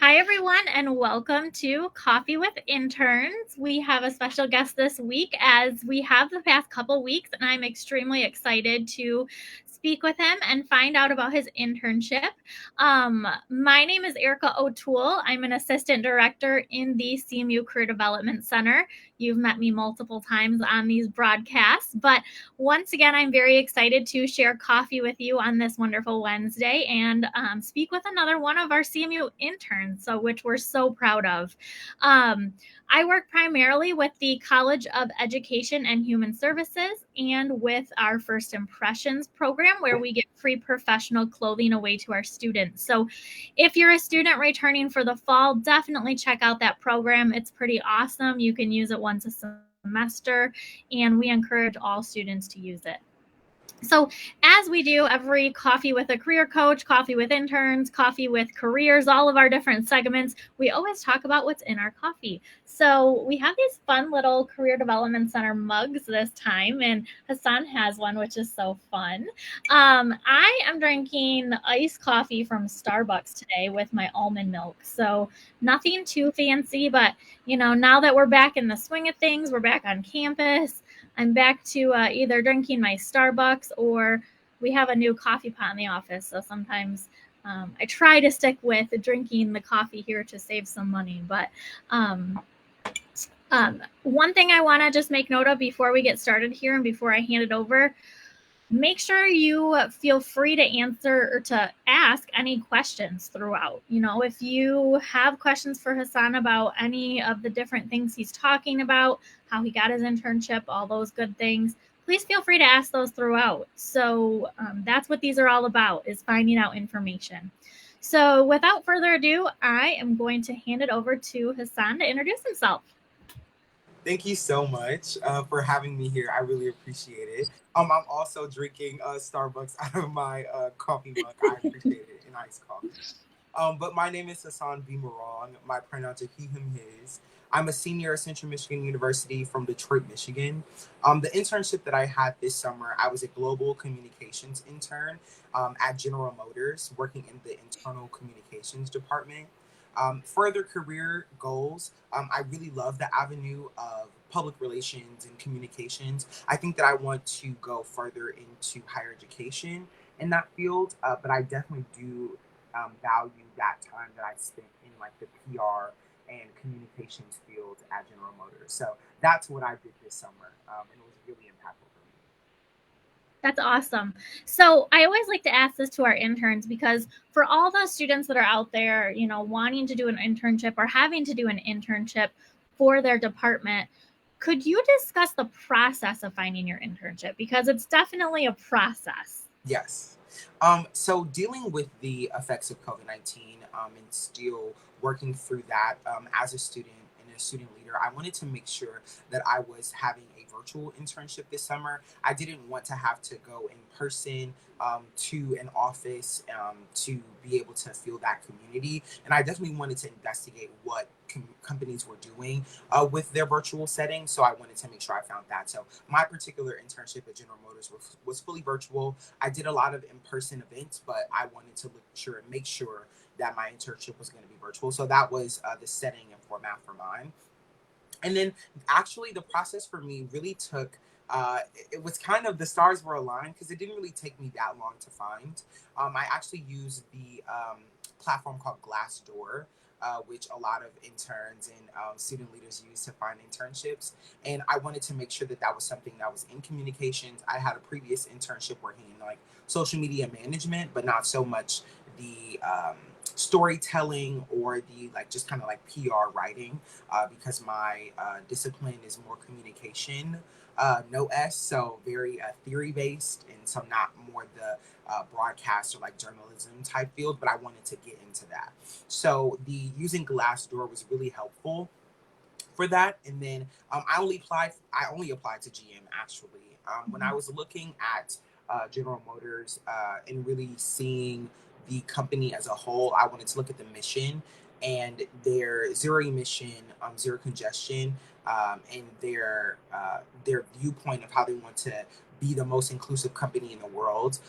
Hi, everyone, and welcome to Coffee with Interns. We have a special guest this week, as we have the past couple weeks, and I'm extremely excited to speak with him and find out about his internship. My name is Erica O'Toole. I'm an assistant director in the CMU Career Development Center. You've met me multiple times on these broadcasts, but once again, I'm very excited to share coffee with you on this wonderful Wednesday and speak with another one of our CMU interns, which we're so proud of. Um, I work primarily with the College of Education and Human Services and with our First Impressions program, where we give free professional clothing away to our students. So if you're a student returning for the fall, definitely check out that program. It's pretty awesome. You can use it once a semester, and we encourage all students to use it. So, as we do every Coffee with a Career Coach, Coffee with Interns, Coffee with Careers, all of our different segments, we always talk about what's in our coffee. So, we have these fun little Career Development Center mugs this time, and Hassan has one, which is so fun. I am drinking iced coffee from Starbucks today with my almond milk. So, nothing too fancy, but now that we're back in the swing of things, we're back on campus. I'm back to either drinking my Starbucks, or we have a new coffee pot in the office. So sometimes I try to stick with drinking the coffee here to save some money. But one thing I want to just make note of before we get started here and before I hand it over, make sure you feel free to answer or to ask any questions throughout. If you have questions for Hassan about any of the different things he's talking about, how he got his internship, all those good things, please feel free to ask those throughout. So that's what these are all about, is finding out information. So without further ado, I am going to hand it over to Hassan to introduce himself. Thank you so much for having me here. I really appreciate it. I'm also drinking Starbucks out of my coffee mug. I appreciate it, an iced coffee. But my name is Hassan B. Marong. My pronouns are he, him, his. I'm a senior at Central Michigan University from Detroit, Michigan. The internship that I had this summer, I was a global communications intern at General Motors, working in the internal communications department. Further career goals, I really love the avenue of public relations and communications. I think that I want to go further into higher education in that field, but I definitely do value that time that I spent in like the PR and communications field at General Motors. So that's what I did this summer, and it was really impactful for me. That's awesome. So I always like to ask this to our interns, because for all the students that are out there, wanting to do an internship or having to do an internship for their department, could you discuss the process of finding your internship? Because it's definitely a process. Yes. So dealing with the effects of COVID-19 and still working through that as a student and a student leader, I wanted to make sure that I was having a virtual internship this summer. I didn't want to have to go in person to an office to be able to feel that community. And I definitely wanted to investigate what companies were doing with their virtual setting. So I wanted to make sure I found that. So my particular internship at General Motors was fully virtual. I did a lot of in-person events, but I wanted to make sure that my internship was going to be virtual. So that was the setting and format for mine. And then actually the process for me really took it was kind of the stars were aligned because it didn't really take me that long to find. I actually used the platform called Glassdoor, which a lot of interns and student leaders use to find internships. And I wanted to make sure that that was something that was in communications. I had a previous internship working in like social media management, but not so much the storytelling or the like just kind of like PR writing, because my discipline is more communication, no S, so very theory based, and so not more the broadcast or like journalism type field. But I wanted to get into that, so the using Glassdoor was really helpful for that. And then I only applied to GM actually. When I was looking at General Motors and really seeing the company as a whole, I wanted to look at the mission and their zero emission, zero congestion, and their viewpoint of how they want to be the most inclusive company in the world.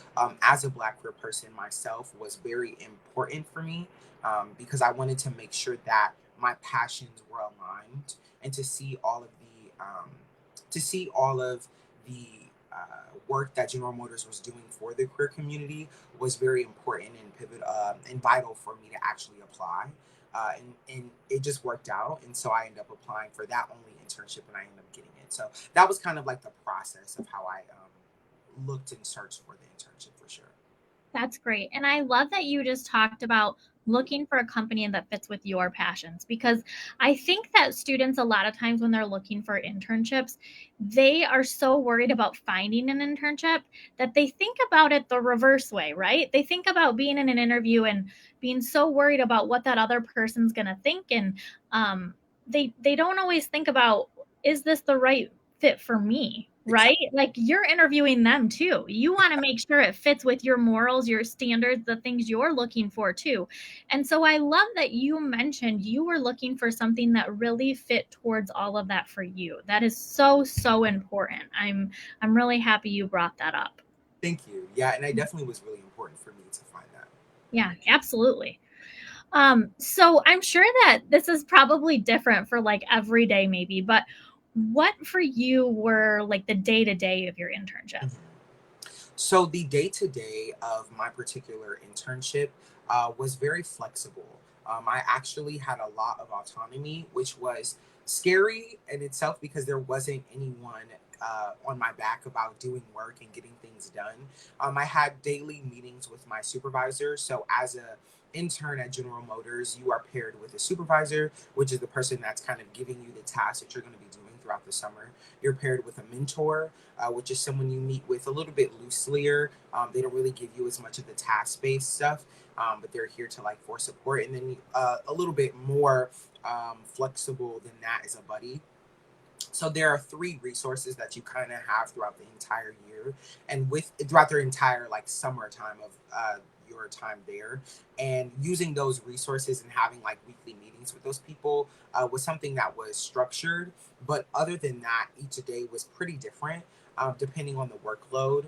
As a Black queer person myself, was very important for me. because I wanted to make sure that my passions were aligned, and to see all of the work that General Motors was doing for the career community was very important and and vital for me to actually apply. And it just worked out, and so I ended up applying for that only internship, and I ended up getting it. So that was kind of like the process of how I looked and searched for the internship for sure. That's great. And I love that you just talked about looking for a company that fits with your passions, because I think that students, a lot of times when they're looking for internships, they are so worried about finding an internship that they think about it the reverse way, right? They think about being in an interview and being so worried about what that other person's going to think. And um, they don't always think about, is this the right fit for me? Right? Exactly. Like, you're interviewing them too. You want to make sure it fits with your morals, your standards, the things you're looking for too. And so I love that you mentioned you were looking for something that really fit towards all of that for you. That is so, so important. I'm really happy you brought that up. Thank you. Yeah, and it definitely was really important for me to find that. Yeah, absolutely. So I'm sure that this is probably different for like every day, maybe, but what for you were like the day to day of your internship? Mhm. So the day to day of my particular internship was very flexible. I actually had a lot of autonomy, which was scary in itself because there wasn't anyone on my back about doing work and getting things done. I had daily meetings with my supervisor. So as a intern at General Motors, you are paired with a supervisor, which is the person that's kind of giving you the tasks that you're going to be doing throughout the summer. You're paired with a mentor, which is someone you meet with a little bit looselier. They don't really give you as much of the task-based stuff, but they're here to like for support. And then a little bit more flexible than that is a buddy. So there are three resources that you kind of have throughout the entire year, and with throughout their entire like summertime of your time there, and using those resources and having like weekly meetings with those people was something that was structured. But other than that, each day was pretty different, depending on the workload,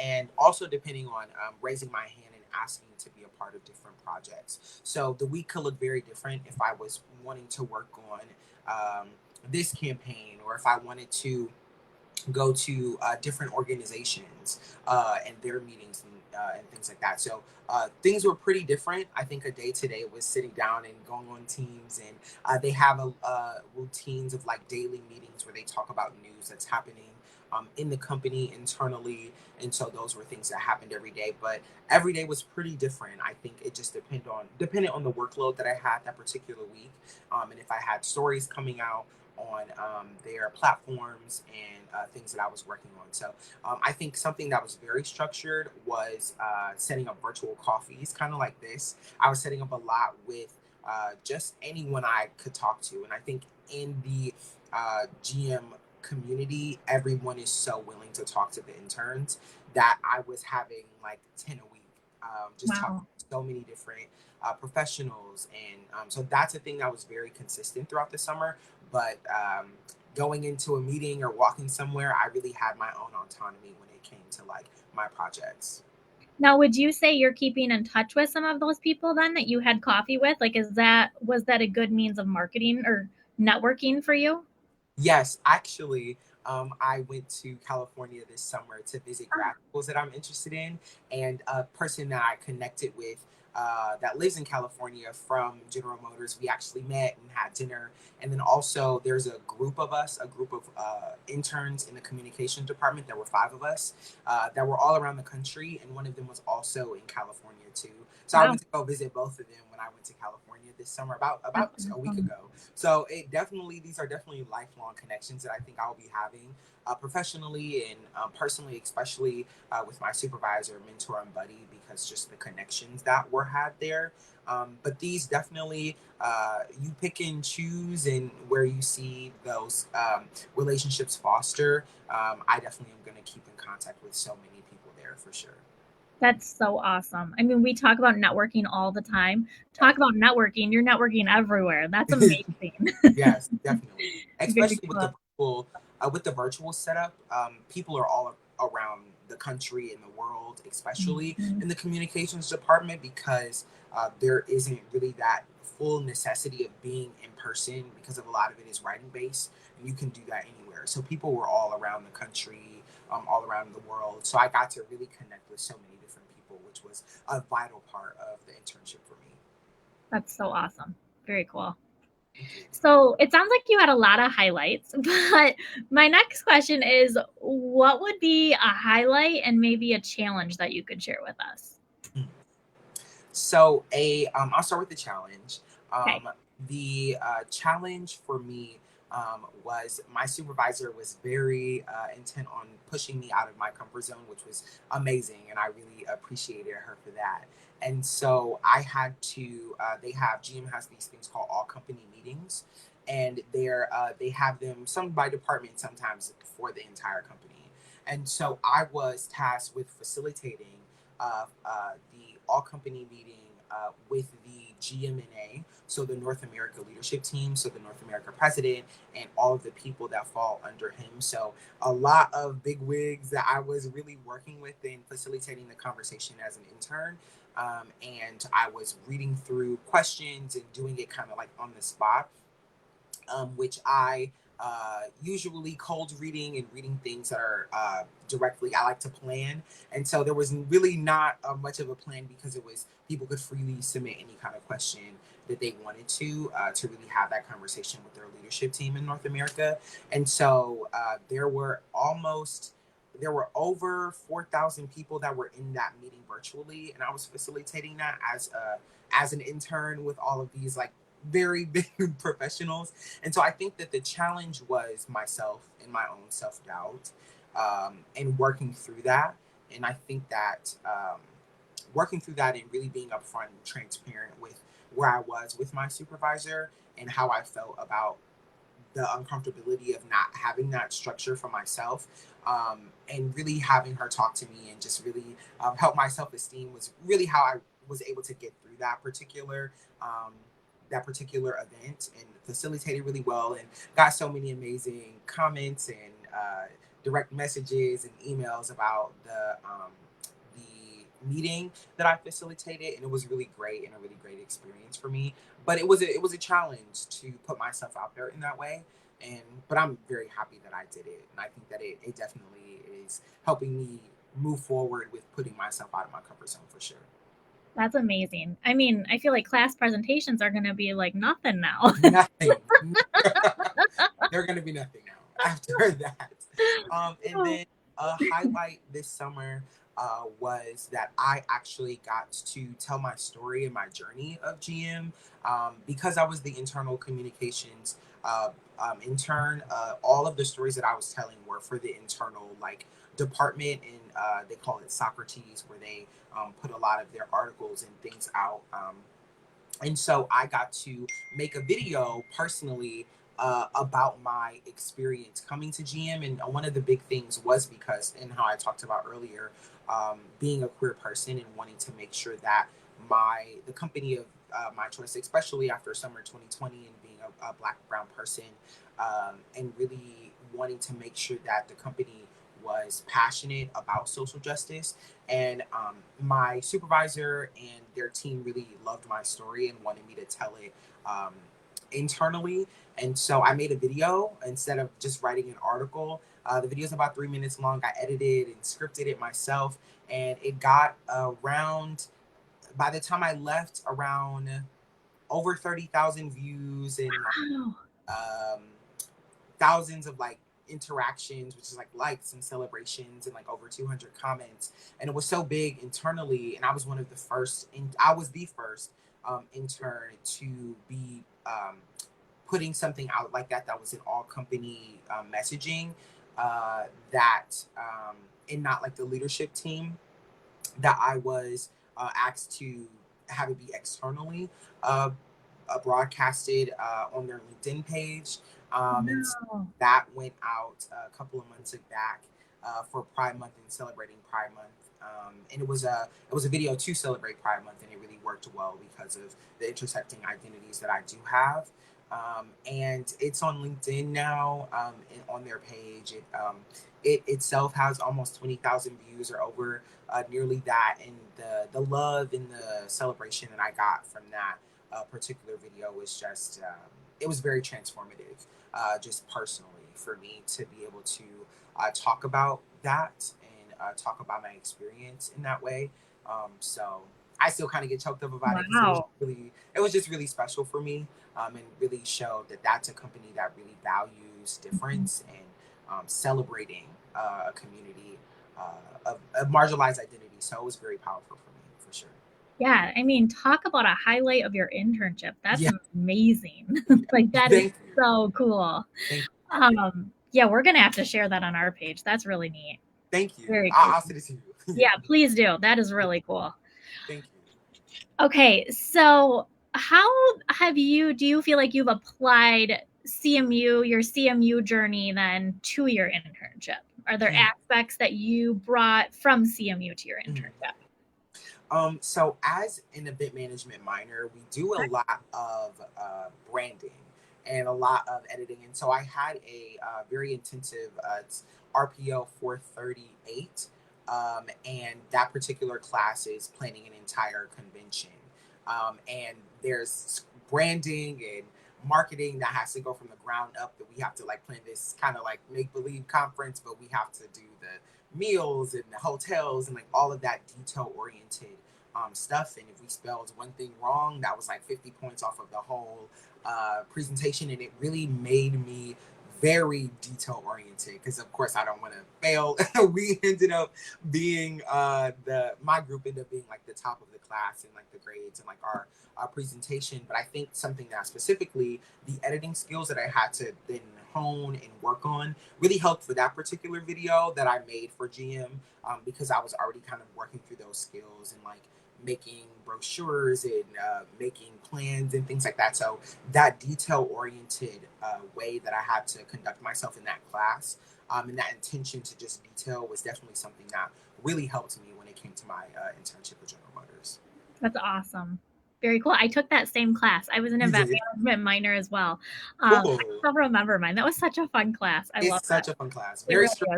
and also depending on raising my hand and asking to be a part of different projects. So the week could look very different if I was wanting to work on this campaign, or if I wanted to go to different organizations and their meetings and things like that. So things were pretty different. I think a day today was sitting down and going on Teams, and they have routines of like daily meetings where they talk about news that's happening in the company internally. And so those were things that happened every day, but every day was pretty different. I think it just depended on the workload that I had that particular week, and if I had stories coming out on their platforms and things that I was working on. So I think something that was very structured was setting up virtual coffees, kind of like this. I was setting up a lot with just anyone I could talk to. And I think in the GM community, everyone is so willing to talk to the interns that I was having like 10 a week, just talking Wow. to so many different professionals. And so that's a thing that was very consistent throughout the summer. But going into a meeting or walking somewhere, I really had my own autonomy when it came to like my projects. Now, would you say you're keeping in touch with some of those people then that you had coffee with? Like, was that a good means of marketing or networking for you? Yes, actually, I went to California this summer to visit Oh, grad schools that I'm interested in, and a person that I connected with that lives in California from General Motors, we actually met and had dinner. And then also, there's a group of us, a group of interns in the communication department. There were five of us that were all around the country, and one of them was also in California too. So I wow. went to go visit both of them when I went to California this summer, about That's a week awesome. ago. So these are definitely lifelong connections that I think I'll be having professionally and personally, especially with my supervisor, mentor, and buddy, because just the connections that were had there. But these definitely, you pick and choose, and where you see those relationships foster. I definitely am going to keep in contact with so many people there for sure. That's so awesome. I mean, we talk about networking all the time. Yeah. Talk about networking. You're networking everywhere. That's amazing. Yes, definitely. Very Especially cool. with the virtual setup, people are all around the country and the world, especially Mhm. in the communications department, because there isn't really that full necessity of being in person, because of a lot of it is writing based, and you can do that anywhere. So people were all around the country, all around the world. So I got to really connect with so many different people, which was a vital part of the internship for me. That's so awesome. Very cool. Thank you. So it sounds like you had a lot of highlights, but my next question is what would be a highlight and maybe a challenge that you could share with us? So I'll start with the challenge. Okay. The challenge for me was my supervisor was very intent on pushing me out of my comfort zone, which was amazing, and I really appreciated her for that. And so I had to. GM has these things called all company meetings, and they have them some by department, sometimes for the entire company. And so I was tasked with facilitating the all company meeting with the GMNA, so the North America leadership team, so the North America president, and all of the people that fall under him. So a lot of big wigs that I was really working with and facilitating the conversation as an intern. And I was reading through questions and doing it kind of like on the spot, which I usually cold reading and reading things that are directly, I like to plan. And so there was really not much of a plan, because it was people could freely submit any kind of question that they wanted to really have that conversation with their leadership team in North America. And so there were over 4,000 people that were in that meeting virtually, and I was facilitating that as an intern with all of these like very big professionals. And so I think that the challenge was myself and my own self doubt, and working through that. And I think that working through that and really being upfront and transparent with where I was with my supervisor and how I felt about the uncomfortability of not having that structure for myself, and really having her talk to me and just really help my self-esteem, was really how I was able to get through that particular event, and facilitated really well, and got so many amazing comments and direct messages and emails about the meeting that I facilitated, and it was really great and a really great experience for me. But it was a challenge to put myself out there in that way, and but I'm very happy that I did it, and I think that it definitely is helping me move forward with putting myself out of my comfort zone for sure. That's amazing. I mean, I feel like class presentations are going to be like nothing now. Nothing. They're gonna be nothing now after that. And then a highlight this summer was that I actually got to tell my story and my journey of GM, because I was the internal communications intern. All of the stories that I was telling were for the internal like department, and they call it Socrates, where they put a lot of their articles and things out. And so I got to make a video personally about my experience coming to GM. And one of the big things was because, and how I talked about earlier, being a queer person and wanting to make sure that the company of my choice, especially after summer 2020 and being a black brown person, and really wanting to make sure that the company was passionate about social justice. And my supervisor and their team really loved my story and wanted me to tell it internally. And so I made a video instead of just writing an article. The video is about 3 minutes long. I edited and scripted it myself, and it got around, by the time I left, around over 30,000 views, and like Wow. um, thousands of like interactions, which is like likes and celebrations, and like over 200 comments. And it was so big internally, and I was one of the first I was the first intern to be putting something out like that was an all company messaging, that and not like the leadership team, that I was asked to have it be externally uh, broadcasted on their LinkedIn page. And so No. that went out a couple of months back for Pride Month and celebrating Pride Month. And it was a video to celebrate Pride Month, and it really worked well because of the intersecting identities that I do have. And it's on LinkedIn now, and on their page. It itself has almost 20,000 views or over, nearly that. And the love and the celebration that I got from that particular video was just, it was very transformative, just personally for me to be able to talk about that and talk about my experience in that way. So I still kind of get choked up about it because Wow. it was just really special for me, and really showed that that's a company that really values difference and celebrating a community of marginalized identity. So it was very powerful for me, for sure. Yeah, I mean, talk about a highlight of your internship. That's Yeah, amazing. yeah. Like that is Thank you. so cool. Thank you. I appreciate it. Yeah, we're gonna have to share that on our page. That's really neat. Thank you. Very cool. I'll send it to you. Yeah. Yeah, please do. That is really cool. Thank you. Okay, so how have you do you feel like you've applied your CMU journey then to your internship? Are there Mm, aspects that you brought from CMU to your mm. internship? So as an event management minor, we do a lot of branding and a lot of editing. And so I had a very intensive it's RPO 438. And that particular class is planning an entire convention. And there's branding and marketing that has to go from the ground up, that we have to like plan this kind of like make believe conference, but we have to do the meals and the hotels and like all of that detail oriented stuff. And if we spelled one thing wrong, that was like 50 points off of the whole presentation. And it really made me very detail oriented because, of course, I don't want to fail. We ended up being the my group ended up being like the top of the class in like the grades and like our presentation. But I think something that specifically the editing skills that I had to then hone and work on really helped for that particular video that I made for GM, because I was already kind of working through those skills and like making brochures and making plans and things like that. So that detail oriented way that I had to conduct myself in that class, and that intention to just detail was definitely something that really helped me when it came to my internship with General Motors. That's awesome. Very cool. I took that same class. I was an You event did. management minor as well. I Cool. still remember mine. That was such a fun class. I love It's that. such a fun class. It Very really is. Yeah.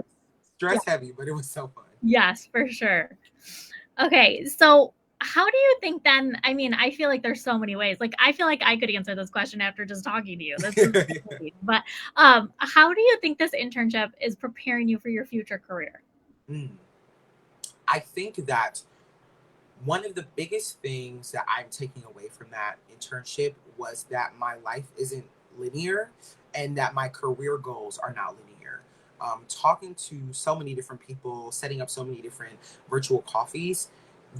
stress heavy, but it was so fun. Yes, for sure. Okay, so how do you think then? I mean, I feel like there's so many ways. Like, I feel like I could answer this question after just talking to you. This is amazing. But how do you think this internship is preparing you for your future career? Mm. I think that one of the biggest things that I'm taking away from that internship was that my life isn't linear and that my career goals are not linear. Talking to so many different people, setting up so many different virtual coffees,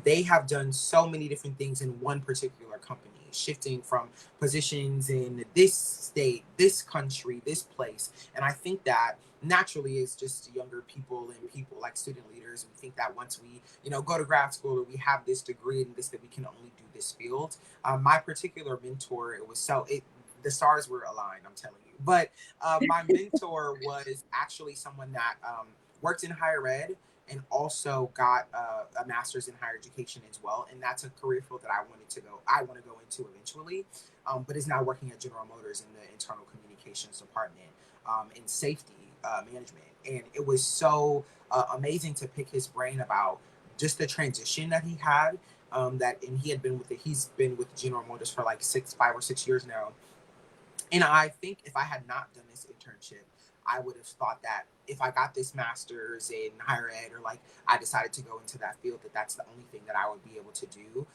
they have done so many different things in one particular company, shifting from positions in this state, this country, this place. And I think that naturally it's just younger people and people like student leaders. We think that once we, go to grad school or we have this degree and this, that we can only do this field. My particular mentor, the stars were aligned, I'm telling you. But my mentor was actually someone that worked in higher ed and also got a master's in higher education as well. And that's a career field that I want to go into eventually, but is now working at General Motors in the internal communications department, in safety management. And it was so amazing to pick his brain about just the transition that he had. And he's been with General Motors for like 5 or 6 years now. And I think if I had not done this internship, I would have thought that if I got this master's in higher ed, or like I decided to go into that field, that that's the only thing that I would be able to do.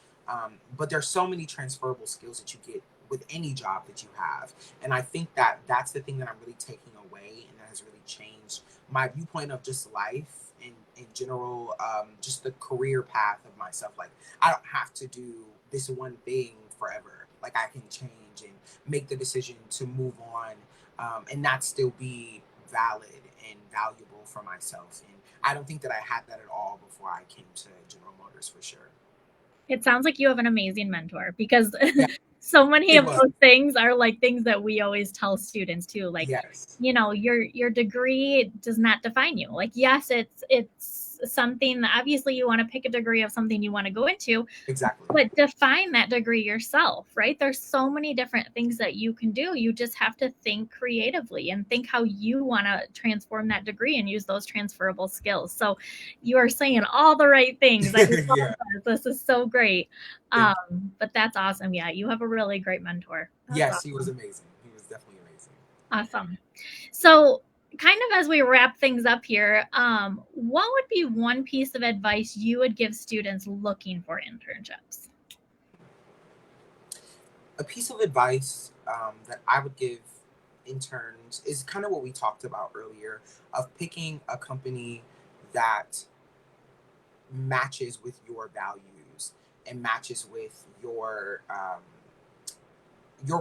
But there's so many transferable skills that you get with any job that you have. And I think that that's the thing that I'm really taking away, and that has really changed my viewpoint of just life in general, just the career path of myself. Like, I don't have to do this one thing forever. Like, I can change and make the decision to move on, and not still be valid and valuable for myself. And I don't think that I had that at all before I came to General Motors, for sure. It sounds like you have an amazing mentor because Yeah, so many it of was. those things are like things that we always tell students too. Like, Yes. your degree does not define you. Like, yes, it's something that obviously you want to pick a degree of something you want to go into, Exactly. but define that degree yourself, right? There's so many different things that you can do. You just have to think creatively and think how you want to transform that degree and use those transferable skills. So you are saying all the right things. I Yeah. love this. This is so great. Thank But that's awesome. Yeah, you have a really great mentor. you. That's Yes, he was awesome. amazing. He was definitely amazing. Awesome. So, kind of as we wrap things up here, what would be one piece of advice you would give students looking for internships? A piece of advice that I would give interns is kind of what we talked about earlier, of picking a company that matches with your values and matches with your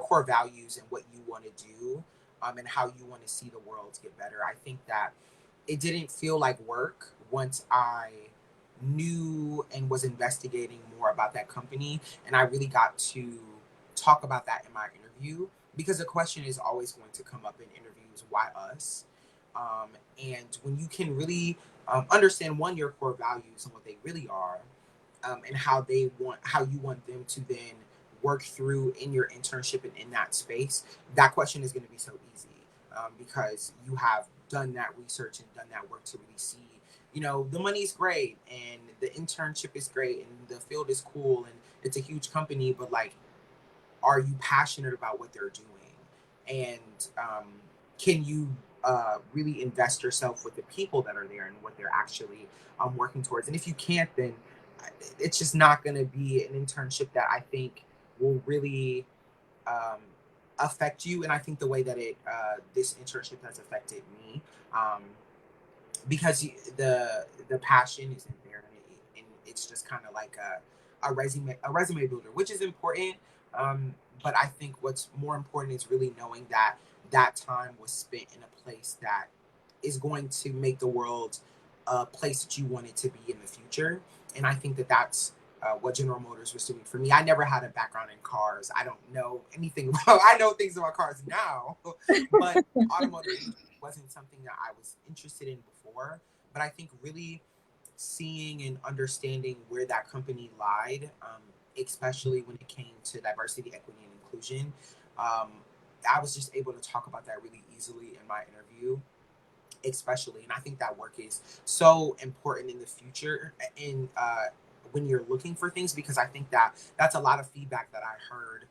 core values and what you want to do, and how you want to see the world get better. I think that it didn't feel like work once I knew and was investigating more about that company, and I really got to talk about that in my interview, because the question is always going to come up in interviews, why us? um, and when you can really understand, one, your core values and what they really are, and how you want them to then work through in your internship and in that space, that question is going to be so easy, because you have done that research and done that work to really see, the money is great and the internship is great and the field is cool and it's a huge company, but like, are you passionate about what they're doing? And can you really invest yourself with the people that are there and what they're actually working towards? And if you can't, then it's just not going to be an internship that I think will really um, affect you. And I think the way that this internship has affected me, um, because the passion isn't there, and it's just kind of like a resume builder, which is important. But I think what's more important is really knowing that that time was spent in a place that is going to make the world a place that you want it to be in the future. And I think that that's what General Motors was doing for me. I never had a background in cars. I don't know anything about. I know things about cars now, but automotive wasn't something that I was interested in before. But I think really seeing and understanding where that company lied, especially when it came to diversity, equity, and inclusion, um, I was just able to talk about that really easily in my interview, especially. And I think that work is so important in the future, in when you're looking for things, because I think that that's a lot of feedback that I heard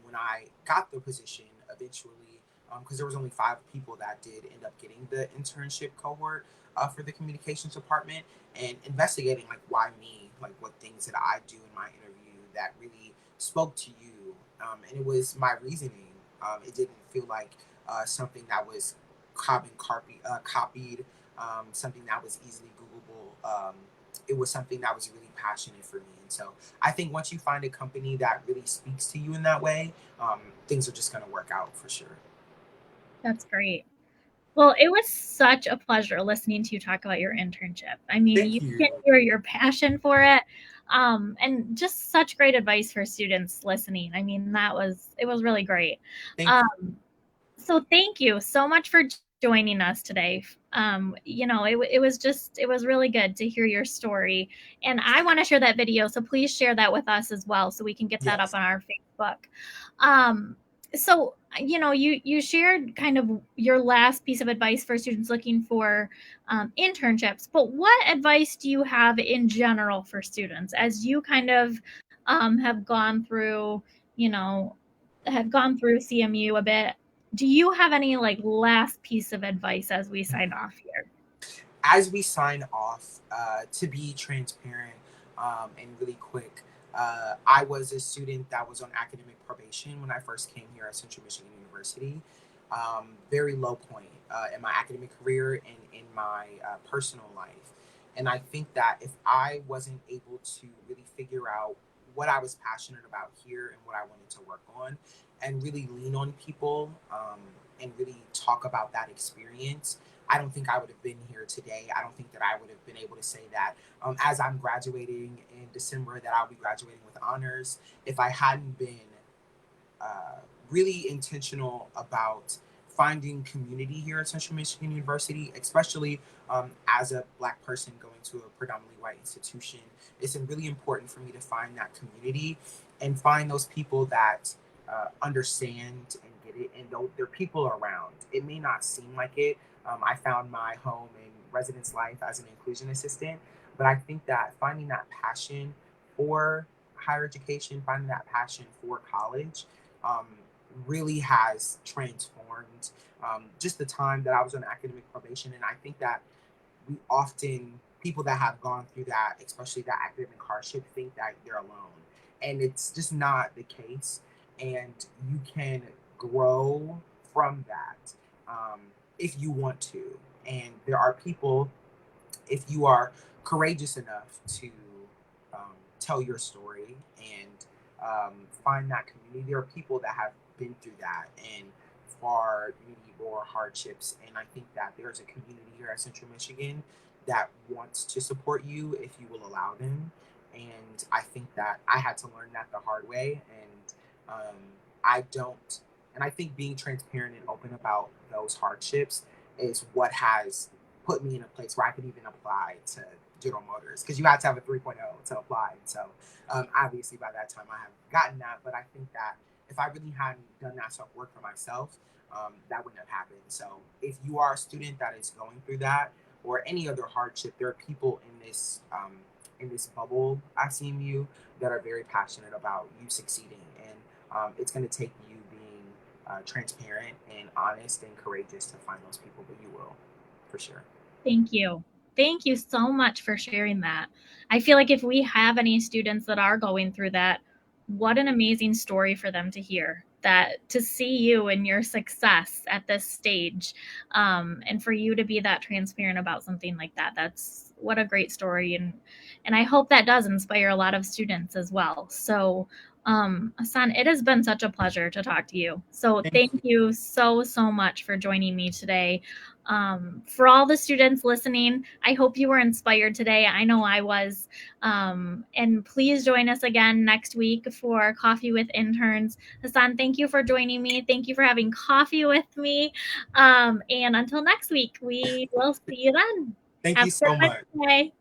when I got the position eventually, because there was only 5 people that did end up getting the internship cohort for the communications department, and investigating like, why me, like what things did I do in my interview that really spoke to you, and it was my reasoning. It didn't feel like something that was copied, something that was easily Googleable. It was something that was really passionate for me. And so I think once you find a company that really speaks to you in that way, things are just going to work out for sure. That's great. Well, it was such a pleasure listening to you talk about your internship. I mean, you Thank can you. hear your passion for it, and just such great advice for students listening. I mean, it was really great. Thank you. Um, so thank you so much for joining us today. It was really good to hear your story, and I want to share that video. So please share that with us as well, so we can get that up Yes. on our Facebook. Um, so you shared kind of your last piece of advice for students looking for internships, but what advice do you have in general for students as you kind of have gone through, you know, have gone through CMU a bit? Do you have any like last piece of advice as we sign off here? As we sign off, to be transparent and really quick, I was a student that was on academic probation when I first came here at Central Michigan University. Very low point in my academic career and in my personal life. And I think that if I wasn't able to really figure out what I was passionate about here and what I wanted to work on, and really lean on people, and really talk about that experience, I don't think I would have been here today. I don't think that I would have been able to say that, as I'm graduating in December, that I'll be graduating with honors, if I hadn't been really intentional about finding community here at Central Michigan University, especially as a Black person going to a predominantly white institution. It's really important for me to find that community and find those people that understand and get it, and there are people around. It may not seem like it. I found my home in residence life as an inclusion assistant, but I think that finding that passion for higher education, finding that passion for college, um, really has transformed just the time that I was on academic probation. And I think that we often, people that have gone through that, especially that academic hardship, think that they're alone. And it's just not the case. And you can grow from that if you want to. And there are people, if you are courageous enough to tell your story and find that community, there are people that have been through that and far maybe more hardships. And I think that there's a community here at Central Michigan that wants to support you if you will allow them. And I think that I had to learn that the hard way. And I don't, and I think being transparent and open about those hardships is what has put me in a place where I could even apply to General Motors, because you had to have a 3.0 to apply. And so obviously by that time I have gotten that, but I think that if I really hadn't done that self work for myself, that wouldn't have happened. So if you are a student that is going through that or any other hardship, there are people in this bubble I've seen you that are very passionate about you succeeding, and it's going to take you being transparent and honest and courageous to find those people, but you will, for sure. Thank you. Thank you so much for sharing that. I feel like if we have any students that are going through that, what an amazing story for them to hear. That to see you and your success at this stage, and for you to be that transparent about something like that, that's what a great story. And I hope that does inspire a lot of students as well. So, Hassan, it has been such a pleasure to talk to you. So Thank thank you. you so much for joining me today. For all the students listening, I hope you were inspired today. I know I was. And please join us again next week for Coffee with Interns. Hassan, thank you for joining me. Thank you for having coffee with me. And until next week, we will see you then. Thank Have you a good so rest much. of the day.